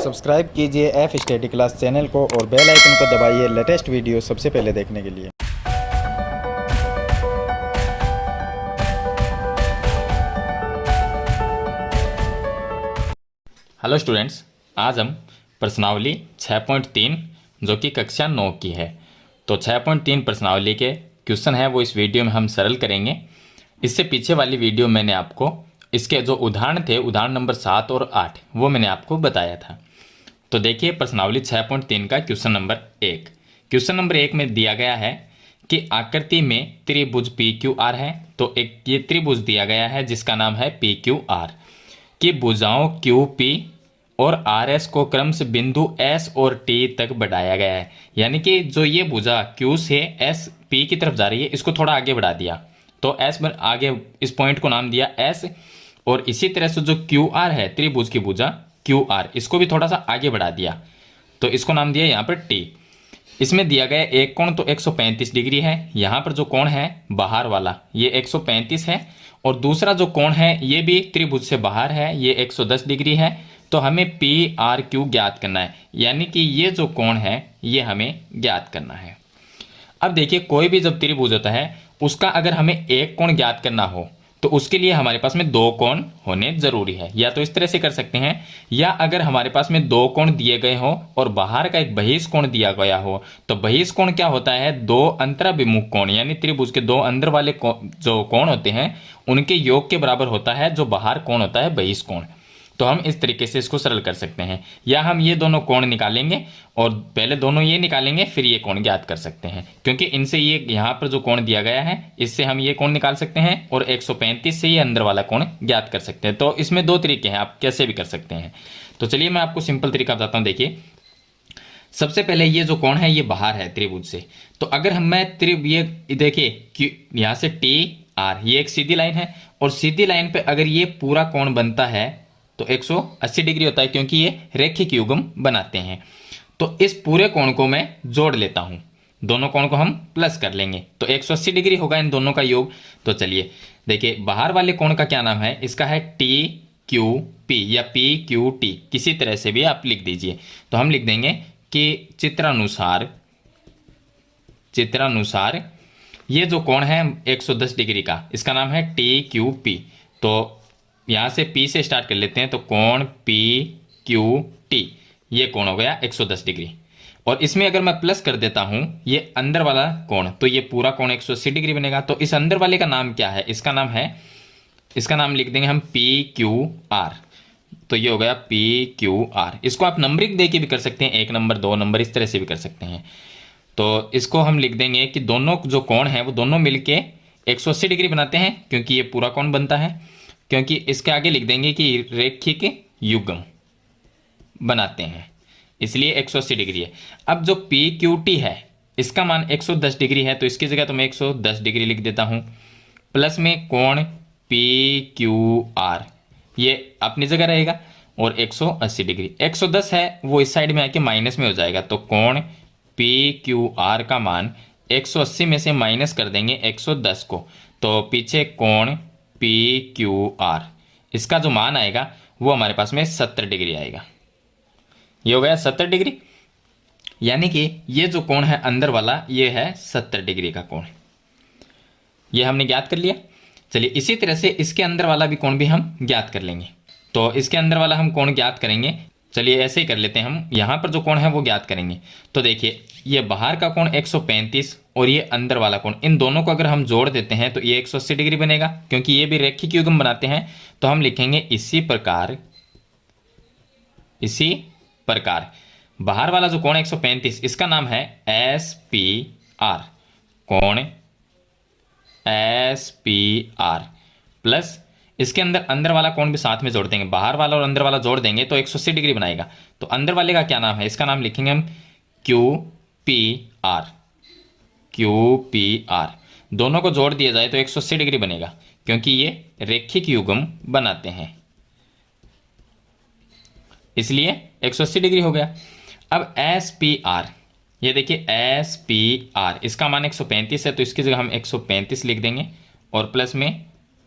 Subscribe कीजिए F study class channel को और बेल आइकन को दबाइए लेटेस्ट वीडियो सबसे पहले देखने के लिए। हेलो स्टूडेंट्स, आज हम प्रश्नावली 6.3 जो कि कक्षा 9 की है, तो 6.3 प्रश्नावली के क्वेश्चन है वो इस वीडियो में हम सरल करेंगे। इससे पीछे वाली वीडियो मैंने आपको इसके जो उदाहरण थे, उदाहरण नंबर 7 और 8 वो मैंने आपको बताया था। तो देखिए प्रश्नावली 6.3 का क्वेश्चन नंबर 1। क्वेश्चन नंबर 1 में दिया गया है कि आकृति में त्रिभुज पी क्यू आर है। तो एक ये त्रिभुज दिया गया है जिसका नाम है पी क्यू आर की भुजाओं क्यू पी और आर एस को क्रम से बिंदु एस और टी तक बढ़ाया गया है। यानी कि जो ये भुजा क्यू से एस पी की तरफ जा रही है, इसको थोड़ा आगे बढ़ा दिया तो एस आगे इस पॉइंट को नाम दिया एस, और इसी तरह से जो क्यू आर है त्रिभुज की भुजा क्यू आर, इसको भी थोड़ा सा आगे बढ़ा दिया तो इसको नाम दिया यहाँ पर टी। इसमें दिया गया एक कोण तो 135 डिग्री है। यहाँ पर जो कोण है बाहर वाला ये 135 है, और दूसरा जो कोण है ये भी त्रिभुज से बाहर है, ये 110 डिग्री है। तो हमें पी आर क्यू ज्ञात करना है, यानी कि ये जो कोण है ये हमें ज्ञात करना है। अब देखिए कोई भी जब त्रिभुज होता है उसका अगर हमें एक कोण ज्ञात करना हो तो उसके लिए हमारे पास में दो कोण होने जरूरी है। या तो इस तरह से कर सकते हैं, या अगर हमारे पास में दो कोण दिए गए हो और बाहर का एक बहिष कोण दिया गया हो, तो बहिष कोण क्या होता है, दो अंतराभिमुख कोण, यानी त्रिभुज के दो अंदर वाले जो कोण होते हैं उनके योग के बराबर होता है जो बाहर कोण होता है बहिष कोण। तो हम इस तरीके से इसको सरल कर सकते हैं, या हम ये दोनों कोण निकालेंगे और पहले दोनों ये निकालेंगे फिर ये कोण ज्ञात कर सकते हैं, क्योंकि इनसे ये यहाँ पर जो कोण दिया गया है इससे हम ये कोण निकाल सकते हैं और 135 से ये अंदर वाला कोण ज्ञात कर सकते हैं। तो इसमें दो तरीके हैं, आप कैसे भी कर सकते हैं। तो चलिए मैं आपको सिंपल तरीका बताता हूँ। देखिए सबसे पहले ये जो कोण है ये बाहर है त्रिभुज से, तो अगर हम मैं ये देखिए यहाँ से टी आर ये एक सीधी लाइन है, और सीधी लाइन पे अगर ये पूरा कोण बनता है तो 180 डिग्री होता है, क्योंकि ये रैखिक युग्म बनाते हैं। तो इस पूरे कोण को मैं जोड़ लेता हूं, दोनों कोण को हम प्लस कर लेंगे तो 180 डिग्री होगा इन दोनों का योग। तो चलिए देखिए बाहर वाले कोण का क्या नाम है, इसका है टी क्यू पी या पी क्यू टी, किसी तरह से भी आप लिख दीजिए। तो हम लिख देंगे कि चित्रानुसार ये जो कोण है 110 डिग्री का, इसका नाम है टी क्यू पी। तो यहाँ से P से स्टार्ट कर लेते हैं, तो कोण पी क्यू टी ये कोण हो गया 110 डिग्री। और इसमें अगर मैं प्लस कर देता हूँ ये अंदर वाला कोण, तो ये पूरा कोण 180 डिग्री बनेगा। तो इस अंदर वाले का नाम क्या है, इसका नाम लिख देंगे हम पी क्यू आर। तो ये हो गया पी क्यू आर। इसको आप नंबरिंग दे के भी कर सकते हैं, 1 नंबर 2 नंबर इस तरह से भी कर सकते हैं। तो इसको हम लिख देंगे कि दोनों जो कोण है वो दोनों मिलके 180 डिग्री बनाते हैं, क्योंकि ये पूरा कोण बनता है, क्योंकि इसके आगे लिख देंगे कि रैखिक युग्म बनाते हैं, इसलिए 180 डिग्री है। अब जो पी क्यू टी है इसका मान 110 डिग्री है, तो इसकी जगह तो मैं 110 डिग्री लिख देता हूं, प्लस में कोण पी क्यू आर ये अपनी जगह रहेगा, और 180 डिग्री 110 है वो इस साइड में आके माइनस में हो जाएगा। तो कोण पी क्यू आर का मान 180 में से माइनस कर देंगे 110 को, तो पीछे कोण पी क्यू आर इसका जो मान आएगा वो हमारे पास में 70 डिग्री आएगा। ये हो गया 70 डिग्री, यानी कि ये जो कोण है अंदर वाला ये है 70 डिग्री का कोण, ये हमने ज्ञात कर लिया। चलिए इसी तरह से इसके अंदर वाला भी कोण भी हम ज्ञात कर लेंगे। तो इसके अंदर वाला हम कोण ज्ञात करेंगे, चलिए ऐसे ही कर लेते हैं, हम यहाँ पर जो कोण है वो ज्ञात करेंगे। तो देखिए ये बाहर का कोण 135 और ये अंदर वाला कोण, इन दोनों को अगर हम जोड़ देते हैं तो ये 180 डिग्री बनेगा, क्योंकि ये भी रैखिक युग्म बनाते हैं। तो हम लिखेंगे इसी प्रकार बाहर वाला जो कोण 135 इसका नाम है एस पी आर, कोण एस पी आर, प्लस इसके अंदर वाला कोण भी साथ में जोड़ देंगे, बाहर वाला और अंदर वाला जोड़ देंगे तो 180 डिग्री बनाएगा। तो अंदर वाले का क्या नाम है, इसका नाम लिखेंगे हम क्यू पी आर। दोनों को जोड़ दिया जाए तो 180 डिग्री बनेगा, क्योंकि ये रैखिक युग्म बनाते हैं, इसलिए 180 डिग्री हो गया। अब एस पी आर, ये देखिए एस पी आर इसका मान 135 है, तो इसकी जगह हम 135 लिख देंगे, और प्लस में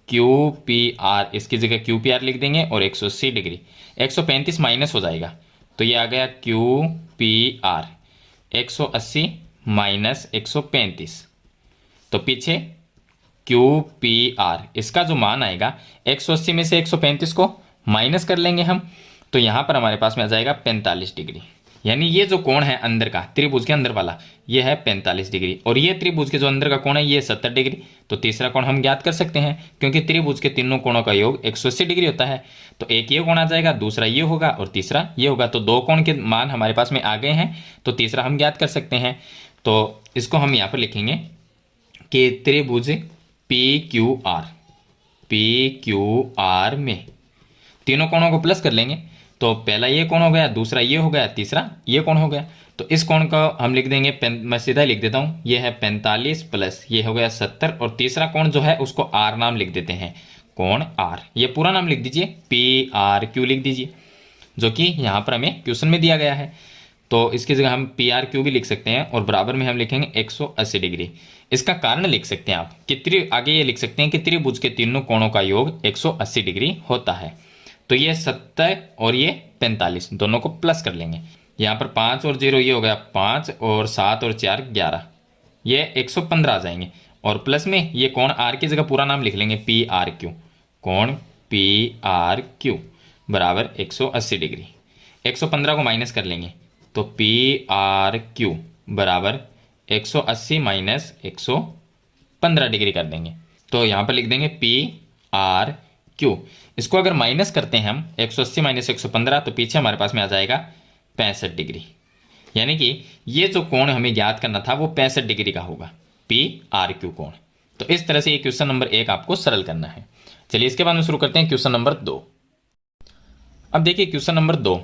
क्यू पी आर इसकी जगह क्यू पी आर लिख देंगे, और 180 डिग्री 135 माइनस हो जाएगा तो ये आ गया क्यू पी आर 180 माइनस 135। तो पीछे क्यू पी आर इसका जो मान आएगा 180 में से 135 को माइनस कर लेंगे हम, तो यहाँ पर हमारे पास में आ जाएगा 45 डिग्री। यानी ये जो कोण है अंदर का, त्रिभुज के अंदर वाला, ये है 45 डिग्री, और ये त्रिभुज के जो अंदर का कोण है ये 70 डिग्री। तो तीसरा कोण हम ज्ञात कर सकते हैं, क्योंकि त्रिभुज के तीनों कोणों का योग 180 डिग्री होता है। तो एक ये कोण आ जाएगा, दूसरा ये होगा और तीसरा ये होगा। तो दो कोण के मान हमारे पास में आ गए हैं, तो तीसरा हम ज्ञात कर सकते हैं। तो इसको हम यहाँ पर लिखेंगे कि त्रिभुज पी क्यू आर में तीनों कोणों को प्लस कर लेंगे। तो पहला ये कोण हो गया, दूसरा ये हो गया, तीसरा ये कोण हो गया। तो इस कोण को हम लिख देंगे, मैं सीधा लिख देता हूँ, ये है 45 प्लस ये हो गया 70, और तीसरा कोण जो है उसको आर नाम लिख देते हैं, कोण आर। ये पूरा नाम लिख दीजिए, पी आर क्यू लिख दीजिए, जो कि यहाँ पर हमें क्वेश्चन में दिया गया है। तो इसकी जगह हम पी आर क्यू भी लिख सकते हैं, और बराबर में हम लिखेंगे 180 डिग्री। इसका कारण लिख सकते हैं आप कि आगे ये लिख सकते हैं कि त्रिभुज के तीनों कोणों का योग 180 डिग्री होता है। तो ये 70 और ये 45 दोनों को प्लस कर लेंगे। यहाँ पर 5 और 0 ये हो गया 5, और 7 और 4 11, ये 115 आ जाएंगे। और प्लस में ये कोण आर की जगह पूरा नाम लिख लेंगे, पी आर क्यू, कोण पी आर क्यू बराबर 180 डिग्री। 115 को माइनस कर लेंगे, तो पी आर क्यू बराबर 180 माइनस 115 डिग्री कर देंगे। तो यहाँ पर लिख देंगे पी आर क्यू। इसको अगर माइनस करते हैं हम 180 माइनस 115, तो पीछे हमारे पास में आ जाएगा 65 डिग्री। यानी कि ये जो कोण हमें ज्ञात करना था वो 65 डिग्री का होगा, पी आर क्यू कोण। तो इस तरह से ये क्वेश्चन नंबर 1 आपको सरल करना है। चलिए इसके बाद में शुरू करते हैं क्वेश्चन नंबर 2। अब देखिए क्वेश्चन नंबर 2,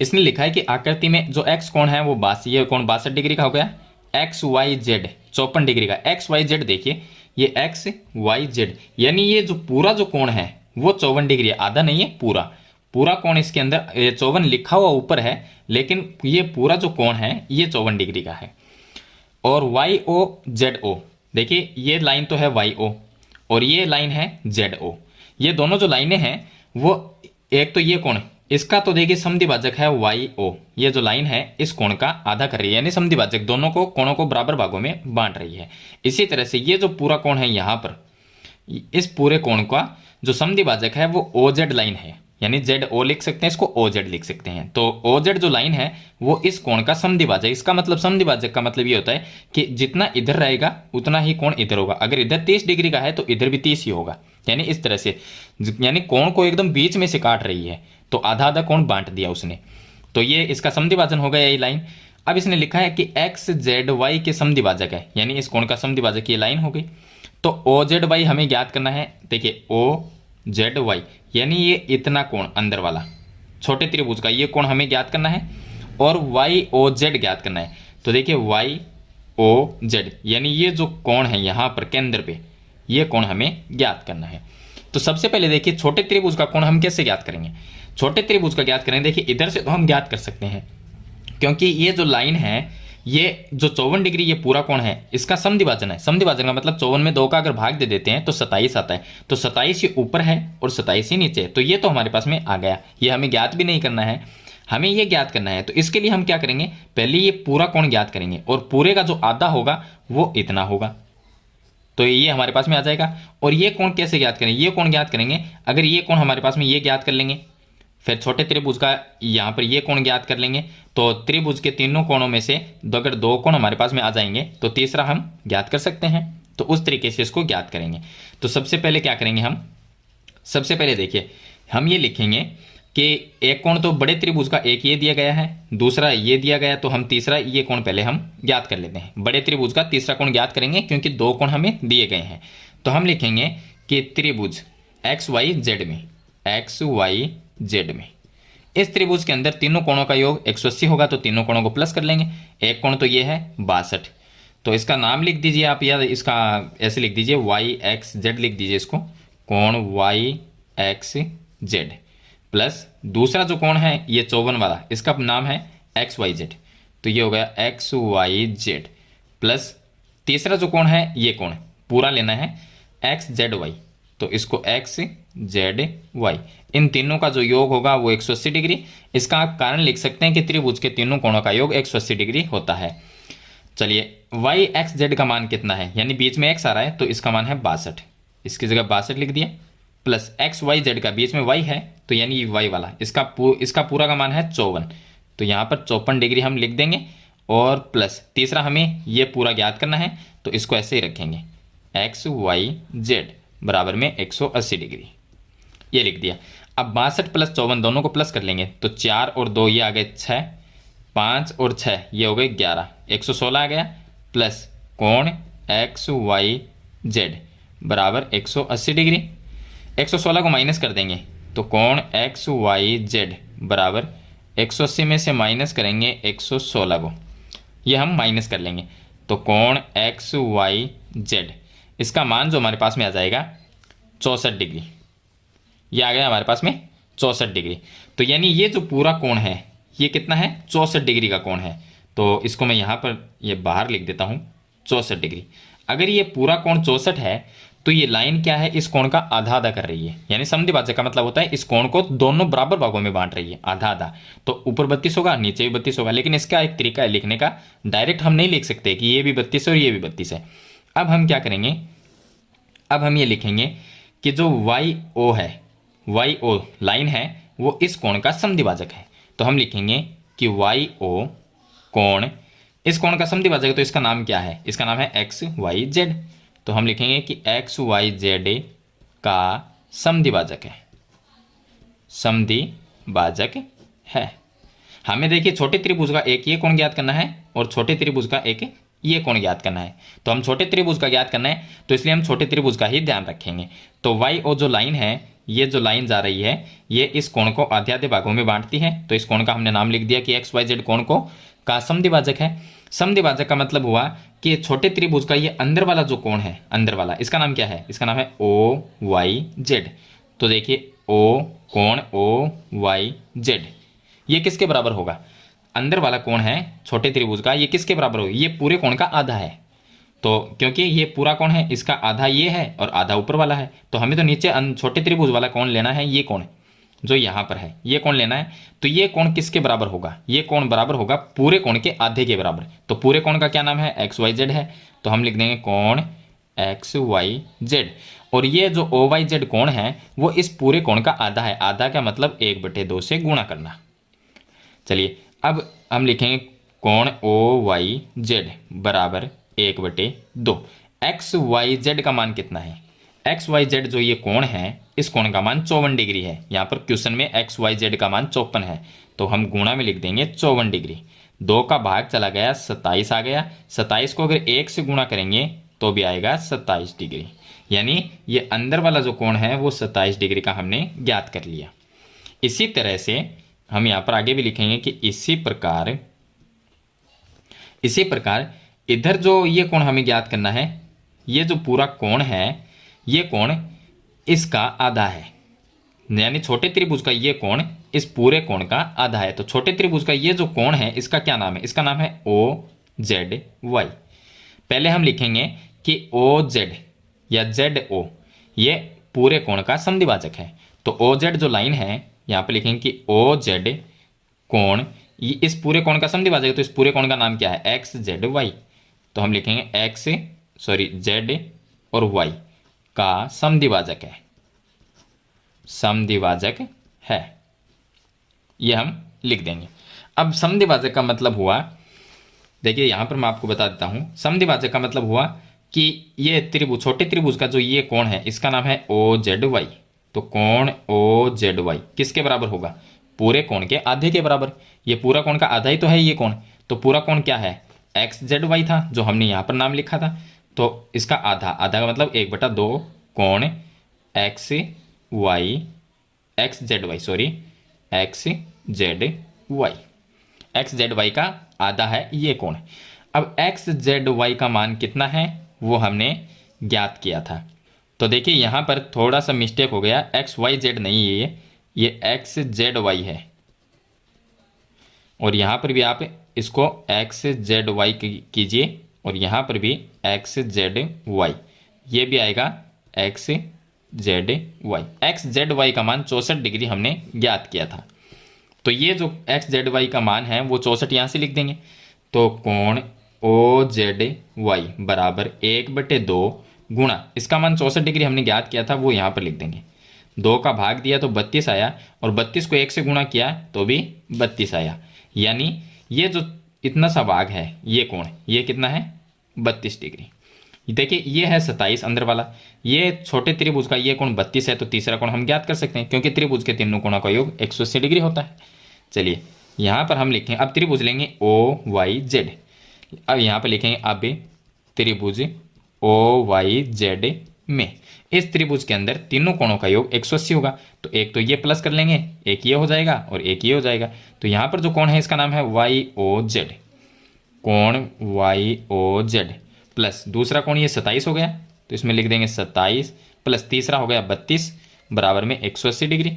इसने लिखा है कि आकृति में जो एक्स कोण है वो ये कोण 62 डिग्री का हो गया, एक्स वाई जेड 54 डिग्री का। एक्स वाई जेड देखिए, ये एक्स वाई जेड यानी ये जो पूरा जो कोण है वो 54 डिग्री है, आधा नहीं है, पूरा कोण इसके अंदर 54 लिखा हुआ ऊपर है, लेकिन ये पूरा जो कोण है ये 54 डिग्री का है। और वाई ओ जेड ओ, देखिए ये लाइन तो है वाई ओ और ये लाइन है जेड ओ। ये दोनों जो लाइनें हैं वो, एक तो ये कोण, इसका तो देखिए समद्विभाजक है वाई ओ, ये जो लाइन है इस कोण का आधा कर रही है, यानी समद्विभाजक दोनों को कोणों को बराबर भागों में बांट रही है। इसी तरह से ये जो पूरा कोण है यहाँ पर, इस पूरे कोण का जो समद्विभाजक है वो ओ जेड लाइन है, यानी जेड ओ लिख सकते हैं, इसको ओ जेड लिख सकते हैं। तो ओ जेड जो लाइन है वो इस कोण का समद्विभाजक। इसका मतलब समद्विभाजक का मतलब ये होता है कि जितना इधर रहेगा उतना ही कोण इधर होगा। अगर इधर 30 डिग्री का है तो इधर भी 30 ही होगा, यानी इस तरह से, यानी कोण को एकदम बीच में से काट रही है, तो आधा आधा कोण बांट दिया उसने। तो ये इसका समद्विभाजन हो गया ये लाइन। अब इसने लिखा है कि एक्स जेड वाई के समद्विभाजक है, यानी इस कोण का समद्विभाजक ये लाइन हो गई। तो ओ जेड वाई हमें ज्ञात करना है। देखिए ओ जेड वाई यानी ये इतना कोण अंदर वाला छोटे त्रिभुज का ये कोण हमें ज्ञात करना है, और वाई ओ जेड ज्ञात करना है। तो देखिए वाई ओ जेड यानी ये जो कोण है यहाँ पर केंद्र पे, ये कोण हमें ज्ञात करना है। तो सबसे पहले देखिए छोटे त्रिभुज का कोण हम कैसे ज्ञात करेंगे। छोटे त्रिभुज का ज्ञात करेंगे, देखिए इधर से तो हम ज्ञात कर सकते हैं, क्योंकि ये जो लाइन है ये जो 54 डिग्री ये पूरा कोण है इसका समद्विभाजन है। समद्विभाजन का मतलब 54 में 2 का अगर भाग दे देते हैं तो 27 आता है। तो 27 ये ऊपर है और 27 ही नीचे है, तो ये तो हमारे पास में आ गया। ये हमें ज्ञात भी नहीं करना है, हमें ये ज्ञात करना है। तो इसके लिए हम क्या करेंगे, पहले ये पूरा कोण ज्ञात करेंगे, और पूरे का जो आधा होगा वो इतना होगा, तो ये हमारे पास में आ जाएगा। और ये कोण कैसे ज्ञात करेंगे, ये कोण ज्ञात करेंगे, अगर ये कोण हमारे पास में ये ज्ञात कर लेंगे, फिर छोटे त्रिभुज का यहाँ पर ये कोण ज्ञात कर लेंगे, तो त्रिभुज के तीनों कोणों में से अगर 2 कोण हमारे पास में आ जाएंगे तो तीसरा हम ज्ञात कर सकते हैं। तो उस तरीके से इसको ज्ञात करेंगे। तो सबसे पहले क्या करेंगे हम, सबसे पहले देखिए हम ये लिखेंगे कि एक कोण तो बड़े त्रिभुज का एक ये दिया गया है, दूसरा ये दिया गया, तो हम तीसरा ये कोण पहले हम ज्ञात कर लेते हैं। बड़े त्रिभुज का तीसरा कोण ज्ञात करेंगे क्योंकि 2 कोण हमें दिए गए हैं। तो हम लिखेंगे कि त्रिभुज एक्स वाई जेड में, एक्स वाई जेड में इस त्रिभुज के अंदर तीनों कोणों का योग 180 होगा, तो तीनों कोणों को प्लस कर लेंगे। एक कोण तो ये है 62, तो इसका नाम लिख दीजिए आप, या इसका ऐसे लिख दीजिए वाई एक्स जेड लिख दीजिए इसको, कोण वाई एक्स जेड, प्लस दूसरा जो कोण है ये 54 वाला, इसका नाम है एक्स वाई जेड, तो ये हो गया एक्स वाई जेड, प्लस तीसरा जो कोण है ये कोण पूरा लेना है एक्स जेड वाई, तो इसको एक्स जेड वाई, इन तीनों का जो योग होगा वो 180 डिग्री। इसका आप कारण लिख सकते हैं कि त्रिभुज के तीनों कोणों का योग 180 डिग्री होता है। चलिए वाई एक्स जेड का मान कितना है, यानी बीच में एक्स आ रहा है तो इसका मान है 62, इसकी जगह 62 लिख दिया, प्लस एक्स वाई जेड का बीच में वाई है तो यानी ये वाई वाला, इसका पूरा का मान है 54, तो यहाँ पर 54 डिग्री हम लिख देंगे, और प्लस तीसरा हमें ये पूरा ज्ञात करना है तो इसको ऐसे ही रखेंगे, एक्स वाई जेड बराबर में 180 डिग्री, ये लिख दिया। अब 62 प्लस 54 दोनों को प्लस कर लेंगे तो 4 और 2 ये आ गए 6, 5 और 6 ये हो गए 11, 116 आ गया, प्लस कोण एक्स वाई जेड बराबर 180 डिग्री। 116 को माइनस कर देंगे तो कोण एक्स वाई जेड बराबर 180 में से माइनस करेंगे 116 को, ये हम माइनस कर लेंगे, तो कोण एक्स वाई जेड इसका मान जो हमारे पास में आ जाएगा 64 डिग्री, ये आ गया हमारे पास में 64 डिग्री। तो यानी ये जो पूरा कोण है ये कितना है, 64 डिग्री का कोण है। तो इसको मैं यहाँ पर ये बाहर लिख देता हूँ 64 डिग्री। अगर ये पूरा कोण 64 है तो ये लाइन क्या है, इस कोण का आधा आधा कर रही है, यानी समद्विभाजक का मतलब होता है इस कोण को दोनों बराबर भागों में बांट रही है, आधा आधा। तो ऊपर 32 होगा, नीचे भी 32 होगा, लेकिन इसका एक तरीका है लिखने का, डायरेक्ट हम नहीं लिख सकते कि ये भी 32 है और ये भी 32 है। अब हम क्या करेंगे, अब हम ये लिखेंगे कि जो वाई ओ है, वाई ओ लाइन है वो इस कोण का समद्विभाजक है। तो हम लिखेंगे कि वाई ओ कोण इस कोण का समद्विभाजक है, तो इसका नाम क्या है, इसका नाम है एक्स वाई जेड। तो हम लिखेंगे कि एक्स वाई जेड का समद्विभाजक है, समद्विभाजक है। हमें देखिए छोटे त्रिभुज का एक ये कोण ज्ञात करना है और छोटे त्रिभुज का एक ये कोण ज्ञात करना है। तो हम छोटे त्रिभुज का ज्ञात करना है तो इसलिए हम छोटे त्रिभुज का ही ध्यान रखेंगे। तो वाई ओ जो लाइन है, ये जो लाइन जा रही है ये इस कोण को आधे आधे भागों में बांटती है, तो इस कोण का हमने नाम लिख दिया कि एक्स वाई जेड कोण को का समद्विभाजक है। समद्विभाजक का मतलब हुआ कि छोटे त्रिभुज का ये अंदर वाला जो कोण है, अंदर वाला, इसका नाम क्या है, इसका नाम है ओ वाई जेड। तो देखिए ओ कोण ओ वाई जेड ये किसके बराबर होगा, अंदर वाला कोण है छोटे त्रिभुज का, ये किसके बराबर होगा, ये पूरे कोण का आधा है। तो क्योंकि ये पूरा कोण है इसका आधा ये है और आधा ऊपर वाला है, तो हमें तो नीचे छोटे त्रिभुज वाला कोण लेना है, ये कोण जो यहाँ पर है ये कोण लेना है। तो ये कोण किसके बराबर होगा, ये कोण बराबर होगा पूरे कोण के आधे के बराबर। तो पूरे कोण का क्या नाम है, एक्स वाई जेड है, तो हम लिख देंगे कोण एक्स वाई जेड। और ये जो ओ वाई जेड कोण है वो इस पूरे कोण का आधा है, आधा का मतलब 1/2 से गुणा करना। चलिए अब हम लिखेंगे कोण ओ वाई जेड बराबर 1/2। एक्स वाई जेड का मान कितना है, एक्स वाई जेड जो ये कोण है इस कोण का मान 54 डिग्री है। यहाँ पर क्वेश्चन में एक्स वाई जेड का मान 54 है, तो हम गुणा में लिख देंगे 54 डिग्री। 2 का भाग चला गया, 27 आ गया, 27 को अगर 1 से गुणा करेंगे तो भी आएगा 27 डिग्री, यानी ये अंदर वाला जो कोण है वो 27 डिग्री का हमने ज्ञात कर लिया। इसी तरह से हम यहाँ पर आगे भी लिखेंगे कि इसी प्रकार इधर जो ये कोण हमें ज्ञात करना है, ये जो पूरा कोण है ये कोण इसका आधा है, यानी छोटे त्रिभुज का ये कोण इस पूरे कोण का आधा है। तो छोटे त्रिभुज का ये जो कोण है इसका क्या नाम है, इसका नाम है ओ जेड वाई। पहले हम लिखेंगे कि ओ जेड या जेड ओ ये पूरे कोण का समद्विभाजक है। तो ओ जेड जो लाइन है यहाँ पे लिखेंगे कि ओ जेड कोण इस पूरे कोण का समद्विभाजक है, तो इस पूरे कोण का नाम क्या है, एक्स जेड वाई। तो हम लिखेंगे जेड और वाई का समद्विभाजक है, समद्विभाजक है, ये हम लिख देंगे। अब समद्विभाजक का मतलब हुआ, देखिए यहां पर मैं आपको बता देता हूं, समद्विभाजक का मतलब हुआ कि ये त्रिभुज, छोटे त्रिभुज का जो ये कोण है इसका नाम है ओ जेड वाई। तो कोण ओ जेड वाई किसके बराबर होगा, पूरे कोण के आधे के बराबर। ये पूरा कोण का आधा ही तो है ये कोण, तो पूरा कोण क्या है, एक्स जेड वाई था जो हमने यहाँ पर नाम लिखा था, तो इसका आधा, आधा का मतलब 1/2 कोण X Z Y, X Z Y का आधा है ये कोण। अब एक्स जेड वाई का मान कितना है वो हमने ज्ञात किया था। तो देखिए यहाँ पर थोड़ा सा मिस्टेक हो गया, एक्स वाई जेड नहीं है ये एक्स जेड वाई है, और यहाँ पर भी आप इसको एक्स जेड वाई कीजिए और यहाँ पर भी एक्स जेड वाई, ये भी आएगा X Z Y. X Z Y का मान 64 डिग्री हमने ज्ञात किया था। तो ये जो एक्स जेड वाई का मान है वो 64 यहाँ से लिख देंगे। तो कोण ओ जेड वाई बराबर 1/2 गुणा, इसका मान 64 डिग्री हमने ज्ञात किया था वो यहाँ पर लिख देंगे। 2 का भाग दिया तो 32 आया, और 32 को 1 से गुणा किया तो भी 32 आया। यानी ये जो इतना सा भाग है ये कोण, ये कितना है 32 डिग्री। देखिए ये है 27 अंदर वाला, ये छोटे त्रिभुज का ये कोण 32 है, तो तीसरा कोण हम ज्ञात कर सकते हैं क्योंकि त्रिभुज के तीनों कोणों का योग 180 डिग्री होता है। चलिए यहाँ पर हम लिखें, अब त्रिभुज लेंगे ओ वाई जेड। अब यहाँ पर लिखेंगे अब त्रिभुज ओ वाई जेड में इस त्रिभुज के अंदर तीनों कोणों का योग 180 होगा। तो एक तो ये प्लस कर लेंगे, एक ये हो जाएगा और एक ये हो जाएगा। तो यहाँ पर जो कोण है इसका नाम है वाई ओ जेड, कोण वाई ओ जेड प्लस दूसरा कोण ये 27 हो गया, तो इसमें लिख देंगे 27 प्लस तीसरा हो गया 32 बराबर में 180 डिग्री।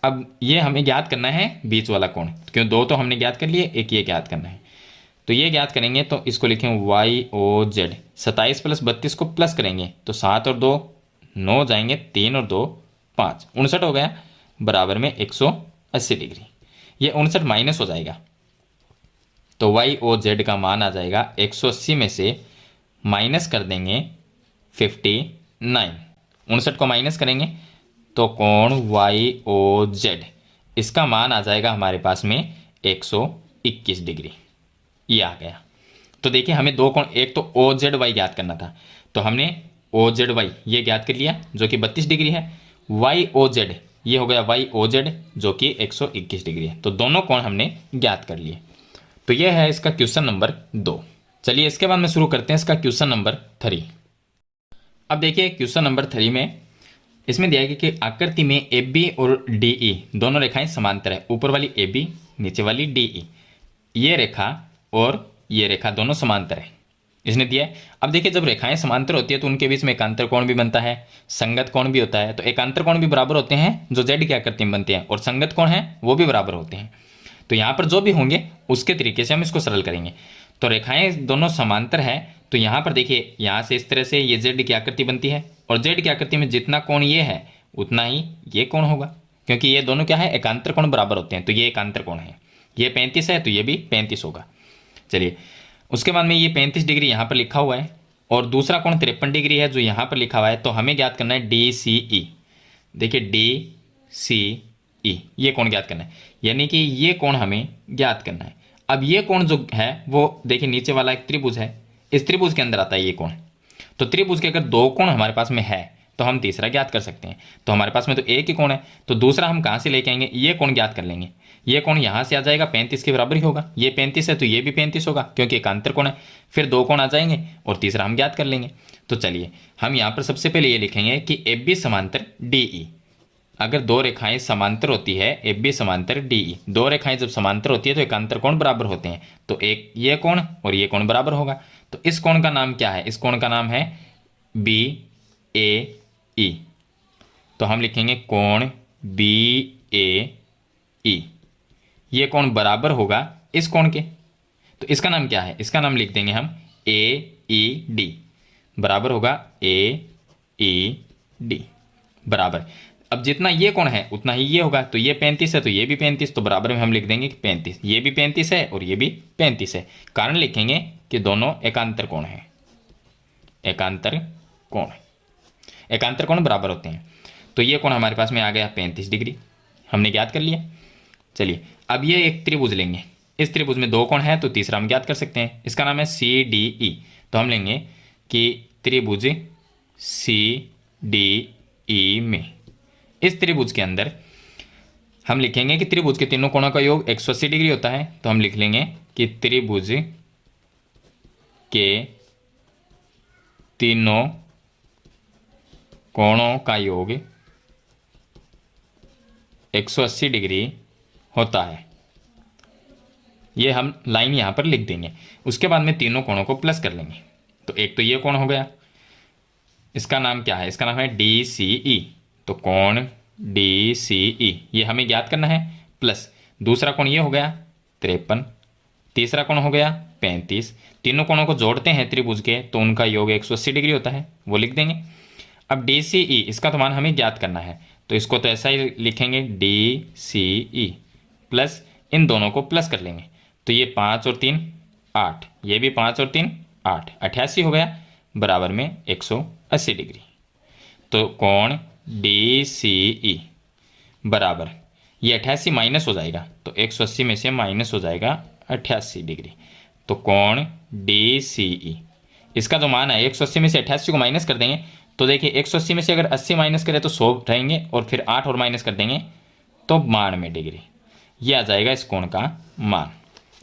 अब ये हमें ज्ञात करना है बीच वाला कोण, क्यों 2 तो हमने ज्ञात कर लिए, एक ये ज्ञात करना है। तो ये ज्ञात करेंगे तो इसको लिखें वाई ओ जेड, 27 प्लस 32 को प्लस करेंगे तो 7 और 2 9 हो जाएंगे, 3 और 2 5 59 हो गया बराबर में 180 डिग्री। ये 59 माइनस हो जाएगा, तो वाई ओ जेड का मान आ जाएगा 180 में से माइनस कर देंगे 59, 59 को माइनस करेंगे तो कोण वाई ओ जेड इसका मान आ जाएगा हमारे पास में 121 डिग्री। ये आ गया। तो देखिए हमें दो कोण, एक तो ओ जेड वाई ज्ञात करना था, तो हमने ओ जेड वाई ये ज्ञात कर लिया जो कि 32 डिग्री है। वाई ओ जेड ये हो गया वाई ओ जेड जो कि 121 डिग्री है। तो दोनों कोण हमने ज्ञात कर लिए। तो यह है इसका क्वेश्चन नंबर 2। चलिए इसके बाद में शुरू करते हैं इसका क्वेश्चन नंबर 3। अब देखिए क्वेश्चन नंबर 3 में इसमें दिया गया कि आकृति में ए बी और डी ई दोनों रेखाएं समांतर है। ऊपर वाली ए बी, नीचे वाली डी ई, ये रेखा और ये रेखा दोनों समांतर है, इसने दिया है। अब देखिए जब रेखाएं समांतर होती है तो उनके बीच में एकांतर कोण भी बनता है, संगत कोण भी होता है। तो एकांतर कोण भी बराबर होते हैं जो जेड की आकृति में बनते हैं, और संगत कोण है वो भी बराबर होते हैं। तो यहाँ पर जो भी होंगे उसके तरीके से हम इसको सरल करेंगे। तो रेखाएं दोनों समांतर है, तो यहाँ पर देखिए यहाँ से इस तरह से ये जेड की आकृति बनती है, और जेड की आकृति में जितना कोण ये है उतना ही ये कोण होगा, क्योंकि ये दोनों क्या है एकांतर कोण बराबर होते हैं। तो ये एकांतर कोण है, ये 35 है तो ये भी 35 होगा। चलिए उसके बाद में ये 35 डिग्री यहाँ पर लिखा हुआ है, और दूसरा कोण 53 डिग्री है जो यहाँ पर लिखा हुआ है। तो हमें ज्ञात करना है डी सी ई। देखिए डी सी ई ये कोण ज्ञात करना है, यानी कि ये कोण हमें ज्ञात करना है। अब ये कोण जो है वो देखिए नीचे वाला एक त्रिभुज है, इस त्रिभुज के अंदर आता है ये कोण। तो त्रिभुज के अगर दो कोण हमारे पास में है तो हम तीसरा ज्ञात कर सकते हैं। तो हमारे पास में तो एक ही कोण है, तो दूसरा हम कहाँ से लेके आएंगे, ये कोण ज्ञात कर लेंगे। ये कोण यहाँ से आ जाएगा 35 के बराबर ही होगा, ये 35 है तो ये भी 35 होगा क्योंकि एकांतर कोण है। फिर दो कोण आ जाएंगे और तीसरा हम ज्ञात कर लेंगे। तो चलिए हम यहाँ पर सबसे पहले ये लिखेंगे कि ए बी समांतर डी ई। अगर दो रेखाएं समांतर होती है, ए बी समांतर डी ई, दो रेखाएं जब समांतर होती है तो एकांतर कोण बराबर होते हैं। तो एक ये कोण और ये कोण बराबर होगा। तो इस कोण का नाम क्या है, इस कोण का नाम है बी ए ई। तो हम लिखेंगे कोण बी ए ई, ये कोण बराबर होगा इस कोण के। तो इसका नाम क्या है, इसका नाम लिख देंगे हम ए ई डी, बराबर होगा ए ई डी बराबर। अब जितना ये कोण है उतना ही ये होगा, तो ये 35 है तो ये भी 35, तो बराबर में हम लिख देंगे कि 35, ये भी 35 है और ये भी 35 है। कारण लिखेंगे कि दोनों एकांतर कोण है, एकांतर कोण, एकांतर कोण बराबर होते हैं। तो ये कोण हमारे पास में आ गया 35 डिग्री, हमने ज्ञात कर लिया। चलिए अब ये एक त्रिभुज लेंगे, इस त्रिभुज में दो कोण है तो तीसरा हम ज्ञात कर सकते हैं, इसका नाम है सी डी ई। तो हम लेंगे कि त्रिभुज सी डी ई में इस त्रिभुज के अंदर हम लिखेंगे कि त्रिभुज के तीनों कोणों का योग 180 डिग्री होता है। तो हम लिख लेंगे कि त्रिभुज के तीनों कोणों का योग 180 डिग्री होता है। ये हम लाइन यहाँ पर लिख देंगे। उसके बाद में तीनों कोणों को प्लस कर लेंगे। तो एक तो ये कोण हो गया, इसका नाम क्या है, इसका नाम है डी सी ई। तो कोण डी सी ई ये हमें ज्ञात करना है, प्लस दूसरा कोण ये हो गया 53, तीसरा कोण हो गया 35। तीनों कोणों को जोड़ते हैं त्रिभुज के तो उनका योग 180 डिग्री होता है, वो लिख देंगे। अब डी सी ई इसका तो मान हमें ज्ञात करना है, तो इसको तो ऐसा ही लिखेंगे डी सी ई प्लस इन दोनों को प्लस कर लेंगे, तो ये 5 और 3 8, ये भी 5 और 3 8, 88 हो गया बराबर में 180 डिग्री। तो कोण डी सी ई बराबर ये 88 माइनस हो जाएगा, तो 180 में से माइनस हो जाएगा 88 डिग्री। तो कोण डी सी ई इसका जो मान है 180 में से 88 को माइनस कर देंगे, तो देखिए 180 में से अगर 80 माइनस करें तो 100 रहेंगे, और फिर 8 और माइनस कर देंगे तो 92 डिग्री, ये आ जाएगा इस कोण का मान।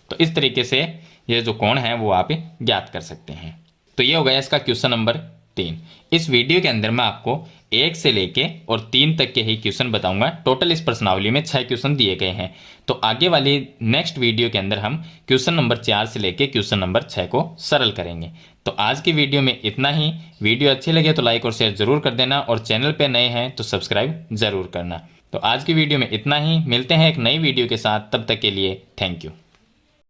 तो इस तरीके से ये जो कोण है वो आप ज्ञात कर सकते हैं। तो ये हो गया इसका क्वेश्चन नंबर 3। इस वीडियो के अंदर मैं आपको 1 से लेके और 3 तक के ही क्वेश्चन बताऊंगा। टोटल इस प्रश्नावली में 6 क्वेश्चन दिए गए हैं। तो आगे वाली नेक्स्ट वीडियो के अंदर हम क्वेश्चन नंबर 4 से लेके क्वेश्चन नंबर 6 को सरल करेंगे। तो आज की वीडियो में इतना ही। वीडियो अच्छी लगे तो लाइक और शेयर जरूर कर देना, और चैनल पे नए हैं तो सब्सक्राइब जरूर करना। तो आज की वीडियो में इतना ही। मिलते हैं एक नई वीडियो के साथ, तब तक के लिए थैंक यू।